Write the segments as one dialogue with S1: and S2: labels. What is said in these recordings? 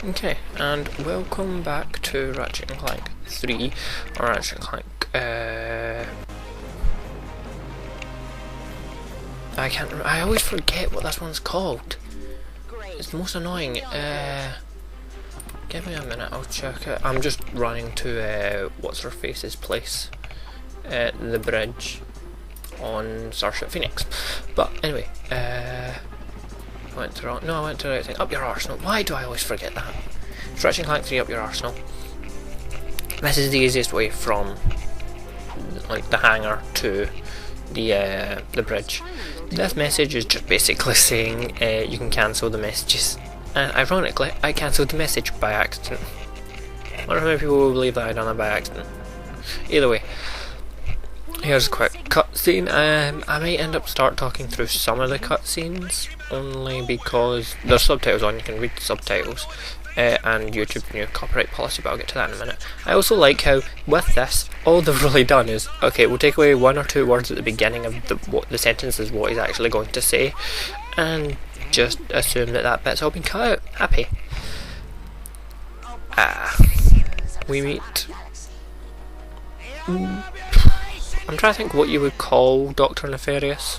S1: Okay, and welcome back to Ratchet and Clank 3, or Ratchet and Clank, I always forget what this one's called. It's the most annoying. Give me a minute, I'll check it. I'm just running to, what's her face's place, the bridge on Starship Phoenix. But anyway, I went to the right thing. Up your arsenal. Why do I always forget that? It's Ratchet and Clank 3, up your arsenal. This is the easiest way from like the hangar to the bridge. This message is just basically saying you can cancel the messages. And ironically, I cancelled the message by accident. I wonder how many people will believe that I done that by accident. Either way, here's a quick cutscene. I might end up talking through some of the cutscenes, only because there's subtitles on, you can read the subtitles, and YouTube's new copyright policy, but I'll get to that in a minute. I also like how, with this, all they've really done is, okay, we'll take away one or two words at the beginning of the sentence is what he's actually going to say, and just assume that bit's all been cut out. Happy. We meet... I'm trying to think what you would call Dr. Nefarious.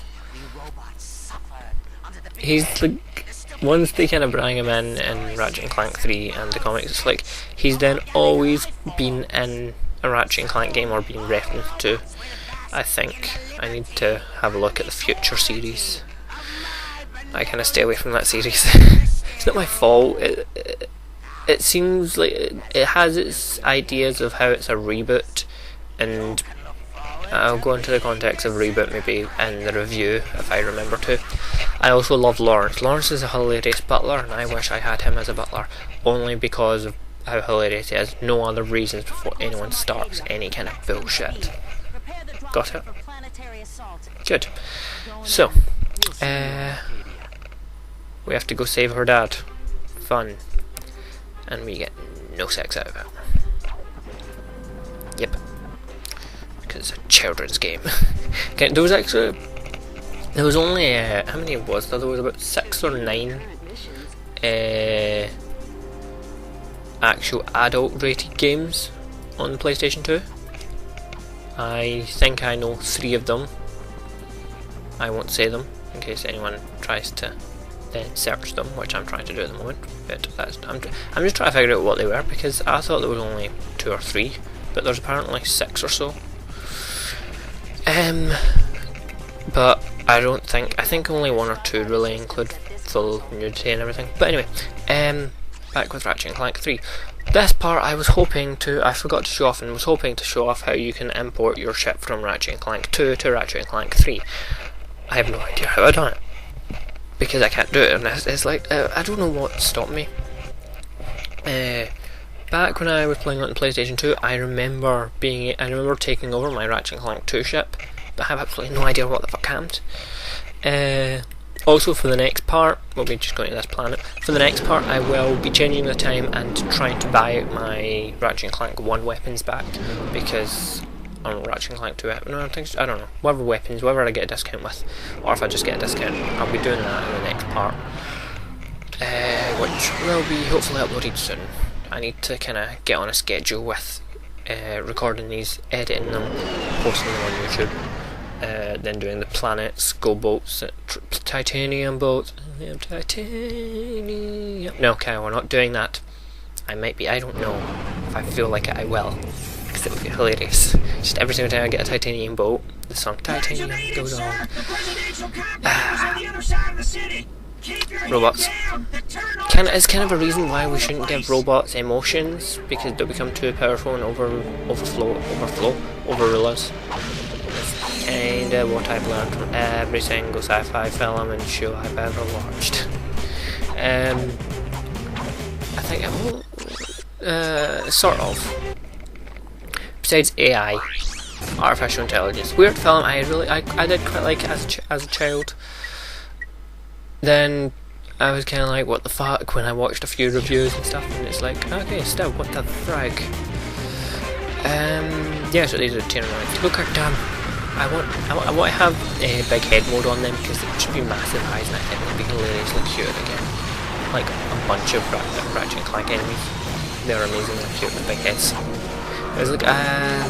S1: He's like, once they kind of bring him in Ratchet and Clank 3 and the comics, it's like he's then always been in a Ratchet and Clank game or been referenced to. I think I need to have a look at the future series. I kind of stay away from that series. It's not my fault. It seems like it has its ideas of how it's a reboot, and I'll go into the context of reboot maybe in the review if I remember to. I also love Lawrence. Lawrence is a hilarious butler, and I wish I had him as a butler, only because of how hilarious he is. No other reasons before anyone starts any kind of bullshit. Got it? Good. So, we have to go save her dad. Fun. And we get no sex out of it. Yep. Because it's a children's game. Okay, there was only, how many was there? There was about 6 or 9 actual adult rated games on the PlayStation 2. I think I know 3 of them. I won't say them in case anyone tries to then search them, which I'm trying to do at the moment. But I'm just trying to figure out what they were, because I thought there was only 2 or 3, but there's apparently 6 or so. But I think only 1 or 2 really include full nudity and everything. But anyway, back with Ratchet and Clank 3. This part I forgot to show off, and was hoping to show off how you can import your ship from Ratchet and Clank 2 to Ratchet and Clank 3. I have no idea how I've done it, because I can't do it, and it's like, I don't know what stopped me. Back when I was playing on the PlayStation 2, I remember taking over my Ratchet and Clank 2 ship, but I have absolutely no idea what the fuck happened. Also, for the next part, we'll be just going to this planet. For the next part, I will be changing the time and trying to buy my Ratchet and Clank 1 weapons back, because on Ratchet and Clank 2 I don't know, whatever I get a discount with, or if I just get a discount, I'll be doing that in the next part, which will be hopefully uploaded soon. I need to kind of get on a schedule with recording these, editing them, posting them on YouTube, then doing the planets, go boats, titanium boats, titanium. No, okay, we're not doing that. I don't know. If I feel like it, I will, because it would be hilarious. Just every single time I get a titanium boat, the song Titanium goes on. Robots. It's kind of a reason why we shouldn't give robots emotions, because they'll become too powerful and overrule us. It's kinda what I've learned from every single sci-fi film and show I've ever watched. I think sort of. Besides AI, artificial intelligence. Weird film. I did quite like it as a child. Then I was kind of like, what the fuck, when I watched a few reviews and stuff, and it's like, okay, still, what the frig. Yeah, so these are the tuner Look at them. I want to have a big head mode on them, because it should be massive eyes, and I think it would be hilariously cute again. like a bunch of Ratchet and Clank enemies. They're amazingly cute with big heads. I was like, I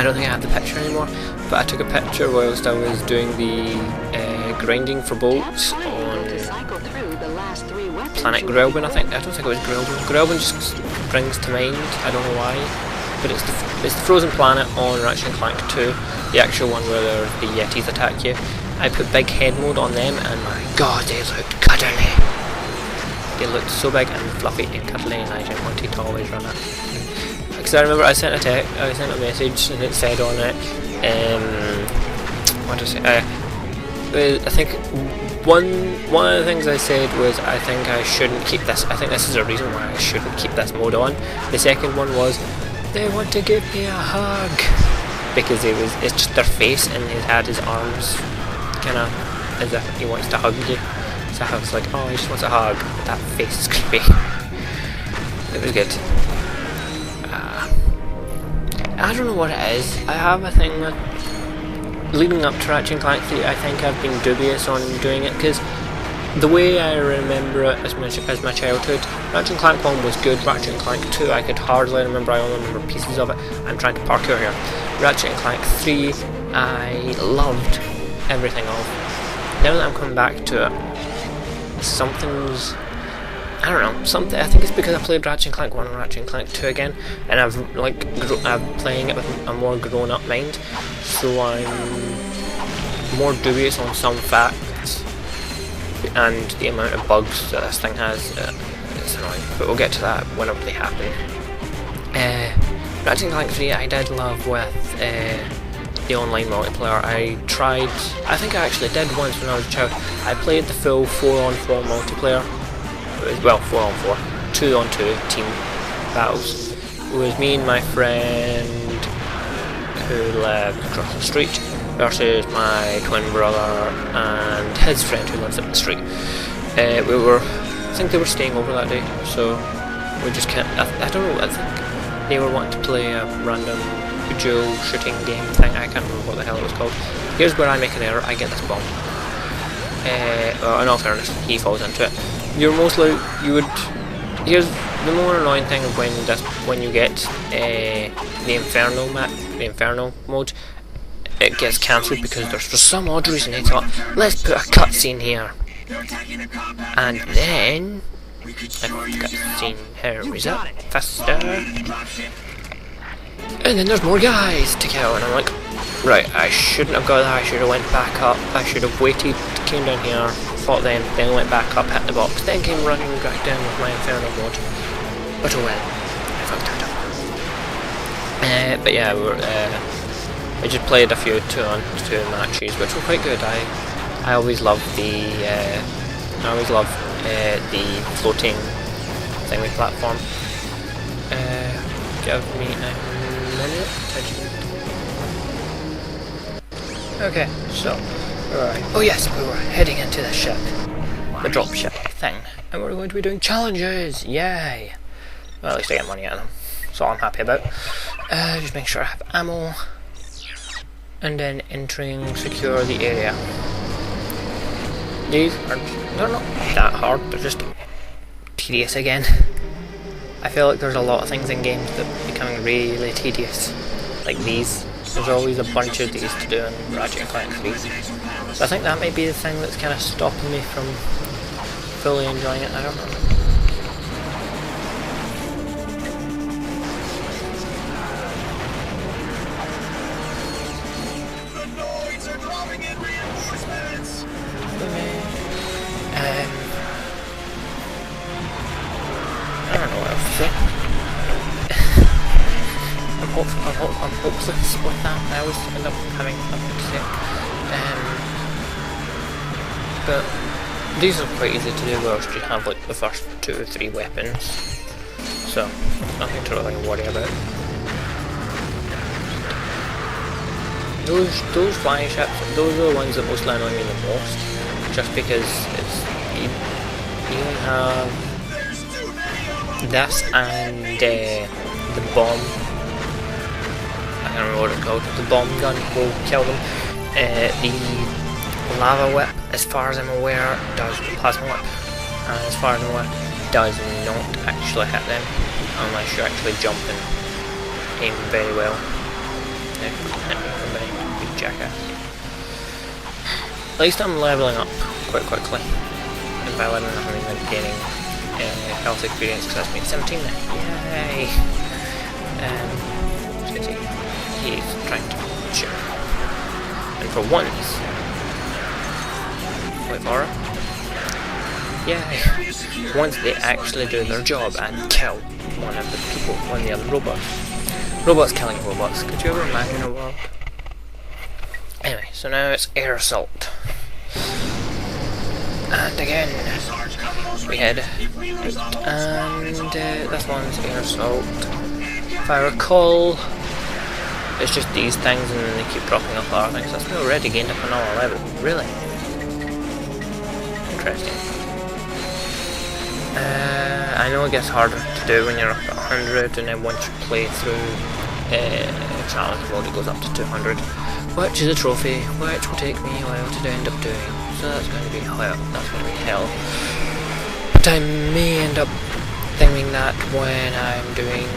S1: don't think I have the picture anymore, but I took a picture whilst I was doing the grinding for bolts on planet Grelbin, I think. I don't think it was Grelbin. Grelbin just springs to mind, I don't know why. But it's the frozen planet on Ratchet and Clank 2, the actual one where the Yetis attack you. I put big head mode on them, and my god, they looked cuddly. They looked so big and fluffy and cuddly, and I just wanted to always run it. Because I remember I sent a message, and it said on it, what did I say? I think one of the things I said was I think I shouldn't keep this. I think this is a reason why I shouldn't keep this mode on. The second one was they want to give me a hug because it's just their face and he had his arms kind of as if he wants to hug you. So I was like, oh, he just wants a hug. But that face is creepy. It was good. I don't know what it is. I have a thing with leading up to Ratchet and Clank 3. I think I've been dubious on doing it because the way I remember it as my childhood, Ratchet and Clank 1 was good. Ratchet and Clank 2 I could hardly remember. I only remember pieces of it. I'm trying to parkour here. Ratchet and Clank 3 I loved everything of. Now that I'm coming back to it, something's, I don't know, something. I think it's because I played Ratchet and Clank 1 and Ratchet and Clank 2 again, and I'm playing it with a more grown-up mind, so I'm more dubious on some facts and the amount of bugs that this thing has. It's annoying, but we'll get to that whenever they happen. Ratchet and Clank 3 I did love with the online multiplayer. I think I actually did once when I was a child. I played the full 4-on-4 multiplayer. Well, 4-on-4, 2-on-2 team battles. It was me and my friend who lived across the street versus my twin brother and his friend who lives up the street. I think they were staying over that day, so we just can't. I don't know. I think they were wanting to play a random dual shooting game thing. I can't remember what the hell it was called. Here's where I make an error. I get this bomb. Well, in all fairness, he falls into it. Here's the more annoying thing of when you get the Inferno mode, it gets cancelled because there's for some odd reason they thought, let's put a cutscene here, and then cutscene here is up faster, and then there's more guys to kill, and I'm like, right, I shouldn't have got that. I should have went back up. I should have waited, came down here, fought them, then went back up, hit the box, then came running back down with my Inferno mode. But oh well, I fucked that up. But yeah, I just played a few 2-on-2 matches, which were quite good. I always loved the floating thingy platform. Give me a minute. Okay, so, right. Oh yes, we were heading into the ship. The dropship thing. And we're going to be doing challenges! Yay! Well, at least I get money out of them. That's all I'm happy about. Just make sure I have ammo. And then entering secure the area. They're not that hard, they're just tedious again. I feel like there's a lot of things in games that are becoming really tedious. Like these. There's always a bunch of these to do in Ratchet and Clank 3. So I think that may be the thing that's kind of stopping me from fully enjoying it. I don't know.
S2: The Noids are dropping in reinforcements.
S1: I don't know what else to say. I'm hopeless with that. I always end up having nothing to say. But these are quite easy to do, whereas you have like the first 2 or 3 weapons. So, nothing to really worry about. Those flying ships, those are the ones that mostly annoy me the most. Just because you have this and the bomb. I can't remember what it's called. The bomb gun will kill them. The lava whip, as far as I'm aware, does the plasma whip. and as far as I know, it does not actually hit them unless you actually jump and aim very well. Big jackass. At least I'm leveling up quite quickly, and by leveling up I mean like gaining health experience because that's been 17 now. Yay! As you can see, he's trying to shoot. And for once, wait for it. Yay! Once they actually do their job and kill one of the people, one of the other robots. Robots killing robots. Could you ever imagine a world? Anyway, so now it's air assault. And again, we head out, and this one's air assault. If I recall, it's just these things and then they keep dropping off other things. That's already gained up another level. Really? Interesting. I know it gets harder to do when you're up at 100, and then once you play through challenge mode it goes up to 200, which is a trophy, which will take me a while to end up doing. So that's going to be hell. That's going to be hell. But I may end up thinking that when I'm doing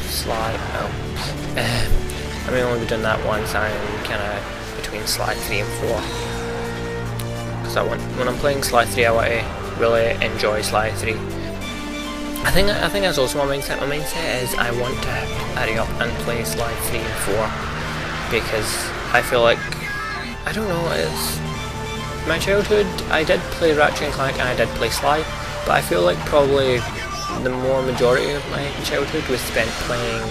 S1: slide. I may only be doing that once. I'm kind of between slide 3 and 4. Because when I'm playing slide 3, I want to really enjoy slide 3. I think that's also my mindset. My mindset is I want to hurry up and play slide 3 and 4 because I feel like, I don't know, it's my childhood. I did play Ratchet and Clank and I did play Sly, but I feel like probably the more majority of my childhood was spent playing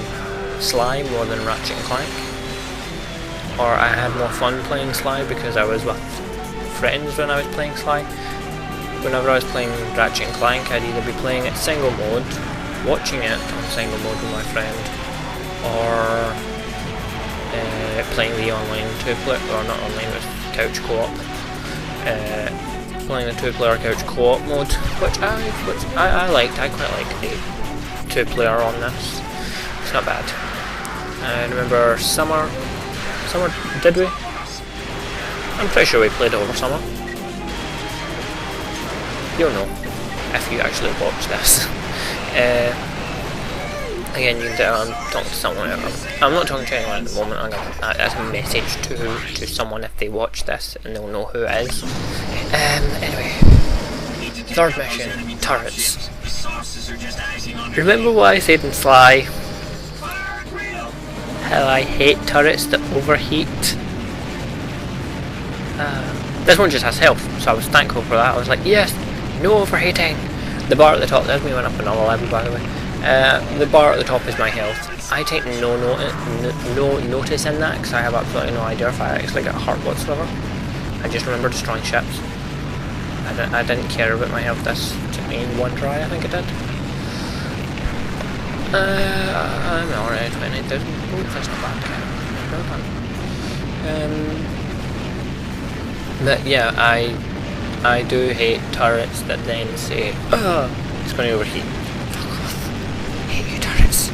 S1: Sly more than Ratchet and Clank. Or I had more fun playing Sly because I was with friends when I was playing Sly. Whenever I was playing Ratchet and Clank, I'd either be playing it single mode, watching it on single mode with my friend, or playing the online two-player, or not online, but couch co-op. Playing the two-player couch co-op mode, which I liked. I quite like the two-player on this. It's not bad. I remember summer, did we? I'm pretty sure we played it over summer. You'll know if you actually watch this. Again, you can tell I'm talking to someone. I'm not talking to anyone at the moment. I'm gonna as a message to someone if they watch this, and they'll know who it is. Anyway, third mission: turrets. Remember what I said in Sly? How I hate turrets that overheat. This one just has health, so I was thankful for that. I was like, yes, no overheating. The bar at the top, there's me went up another level by the way. The bar at the top is my health. I take no notice in that because I have absolutely no idea if I actually get hurt whatsoever. I just remember destroying ships. I didn't care about my health. This took me in one try, I think it did. I'm already 20,000. Oh, that's not bad. Well done. But yeah, I do hate turrets that then say, it's going to overheat. Fuck off. I hate you turrets.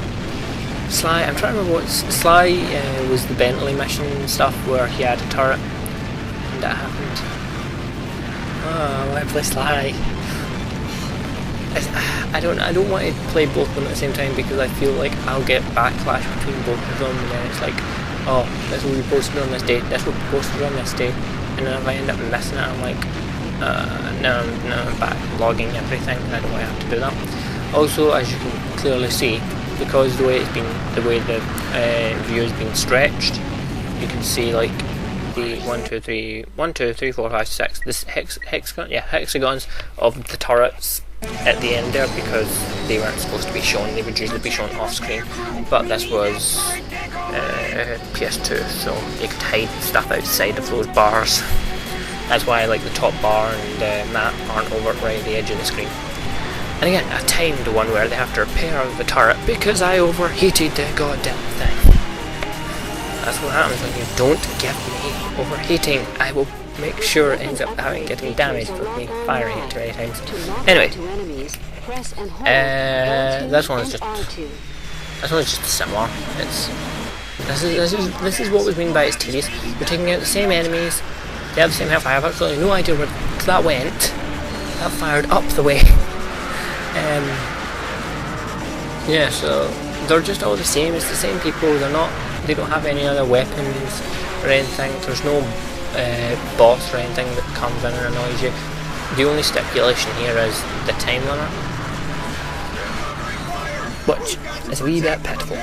S1: Sly, I'm trying to remember what Sly was the Bentley mission stuff where he had a turret and that happened. Oh, I play Sly. I don't want to play both of them at the same time because I feel like I'll get backlash between both of them, and then it's like, oh, this will be posted on this date, this will be posted on this date, and then if I end up missing it, I'm like, no, I'm backlogging everything, and I don't want to have to do that. Also, as you can clearly see, because the way the view has been stretched, you can see like the 1, 2, 3, 4, 5, 6, this hexagons of the turrets at the end there, because they weren't supposed to be shown. They would usually be shown off screen, but this was PS2, so you could hide stuff outside of those bars. That's why I like the top bar and map aren't over right at the edge of the screen. And again, I timed one where they have to repair the turret because I overheated the goddamn thing. That's what happens when you don't give me overheating. I will make sure it ends up getting damaged with me firing it too many times. Anyway, this one's just similar. This is what was meant by it's tedious. You're taking out the same enemies, they have the same health. I have absolutely no idea where that went. that fired up the way. Yeah, so they're just all the same. It's the same people. They don't have any other weapons or anything. There's no boss or anything that comes in and annoys you. The only stipulation here is the time limit, which is a wee bit pitiful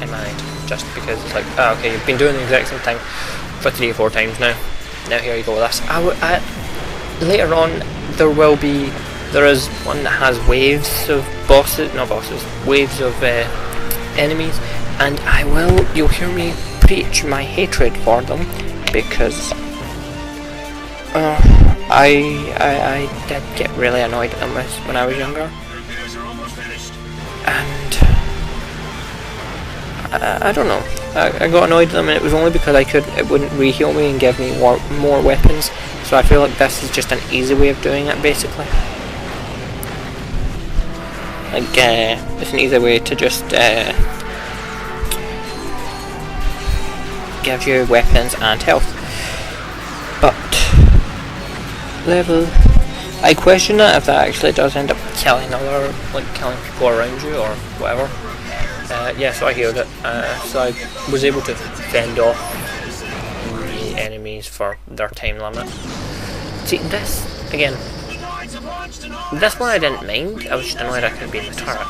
S1: in my mind, just because it's like, oh, okay, you've been doing the exact same thing for 3 or 4 times now. Now here you go with this. Later on, there is one that has waves of waves of enemies, and you'll hear me preach my hatred for them, because I did get really annoyed at them when I was younger, and I don't know, I got annoyed at them, and it was only because it wouldn't re-heal me and give me more weapons, so I feel like this is just an easy way of doing it, basically. Like, it's an easy way to just give you weapons and health. But I question that if that actually does end up killing people around you or whatever. Yeah, so I healed it. So I was able to fend off the enemies for their time limit. See, this again. This one I didn't mind. I was just annoyed I couldn't be in the turret.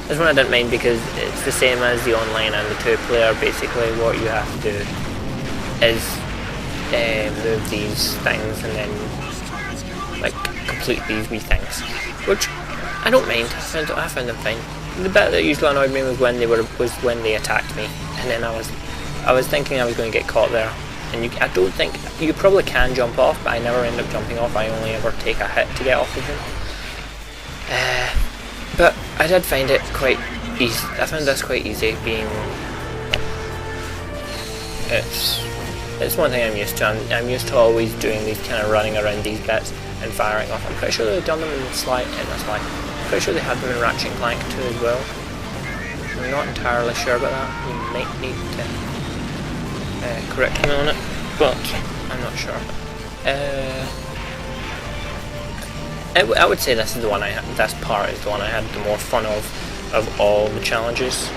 S1: This one I didn't mind because it's the same as the online and the 2-player. Basically, what you have to do is move these things and then like complete these wee things, which I don't mind. I found them fine. The bit that usually annoyed me was when they attacked me, and then I was thinking I was going to get caught there. And I don't think you probably can jump off, but I never end up jumping off. I only ever take a hit to get off of them. But I did find it quite easy. I found this quite easy. It's one thing I'm used to. I'm used to always doing these kind of running around these bits and firing off. I'm pretty sure they've done them in this line. I'm pretty sure they had them in Ratchet and Clank too as well. I'm not entirely sure about that. You might need to correct me on it, but I'm not sure. I would say this is the one this part is the one I had the more fun of all the challenges.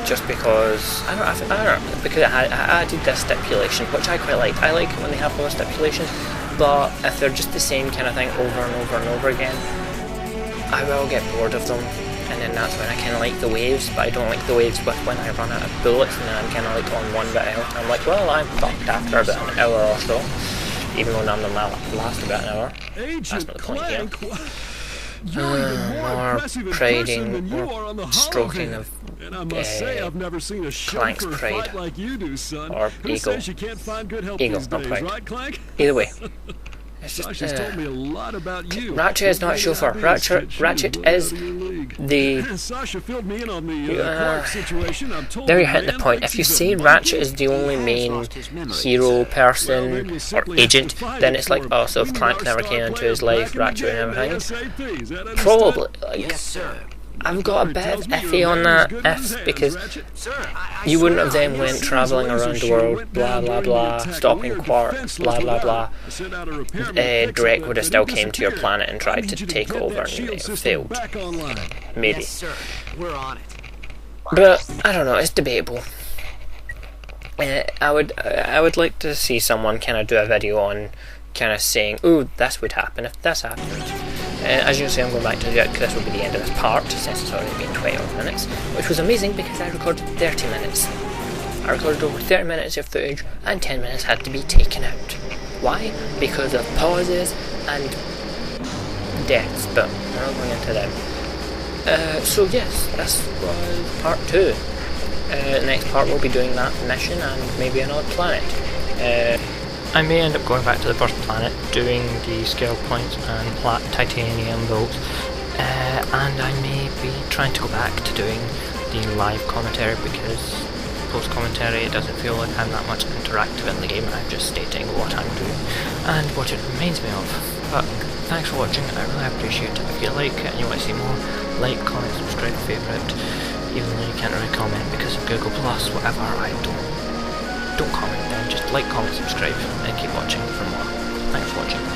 S1: Just because I don't know, because I added this stipulation, which I quite like. I like it when they have all the stipulations, but if they're just the same kind of thing over and over and over again, I will get bored of them. And then that's when I kind of like the waves, but I don't like the waves with when I run out of bullets, and then I'm kind of like on one bit of health. I'm like, well, I'm fucked after about an hour or so, even though none of them last about an hour. That's not the point here. More priding, more stroking of Clank's pride, or ego, not pride. Either way. It's just,
S3: told me a lot about you.
S1: Ratchet is not a chauffeur. Ratchet is the...
S3: Sasha filled me in on the Clark situation. I'm told
S1: there you're hitting the point. If you say Ratchet is the only main hero, person, or agent, then it's like, oh, so if Clank never came into his life, Ratchet and everything. Probably. Like, yes, sir. I've got a bit of iffy on that, because you wouldn't have then went travelling around the world, blah blah blah, stopping quarks, blah blah blah. Drake would have still came to your planet and tried to take over and it failed. Maybe. But, I don't know, it's debatable. I would like to see someone kind of do a video on kind of saying, ooh, this would happen if this happened. As you can see, I'm going back to this will be the end of this part, since it's already been 12 minutes, which was amazing because I recorded 30 minutes. I recorded over 30 minutes of footage, and 10 minutes had to be taken out. Why? Because of pauses and deaths, but we're not going into them. So yes, this was part 2. The next part we'll be doing that mission and maybe another planet. I may end up going back to the first planet, doing the skill points and titanium bolts, and I may be trying to go back to doing the live commentary, because post-commentary it doesn't feel like I'm that much interactive in the game. I'm just stating what I'm doing and what it reminds me of. But thanks for watching, I really appreciate it. If you like it and you want to see more, like, comment, subscribe, favourite, even though you can't really comment because of Google Plus, whatever, I don't don't comment then, just like, comment, subscribe, and keep watching for more. Thanks for watching.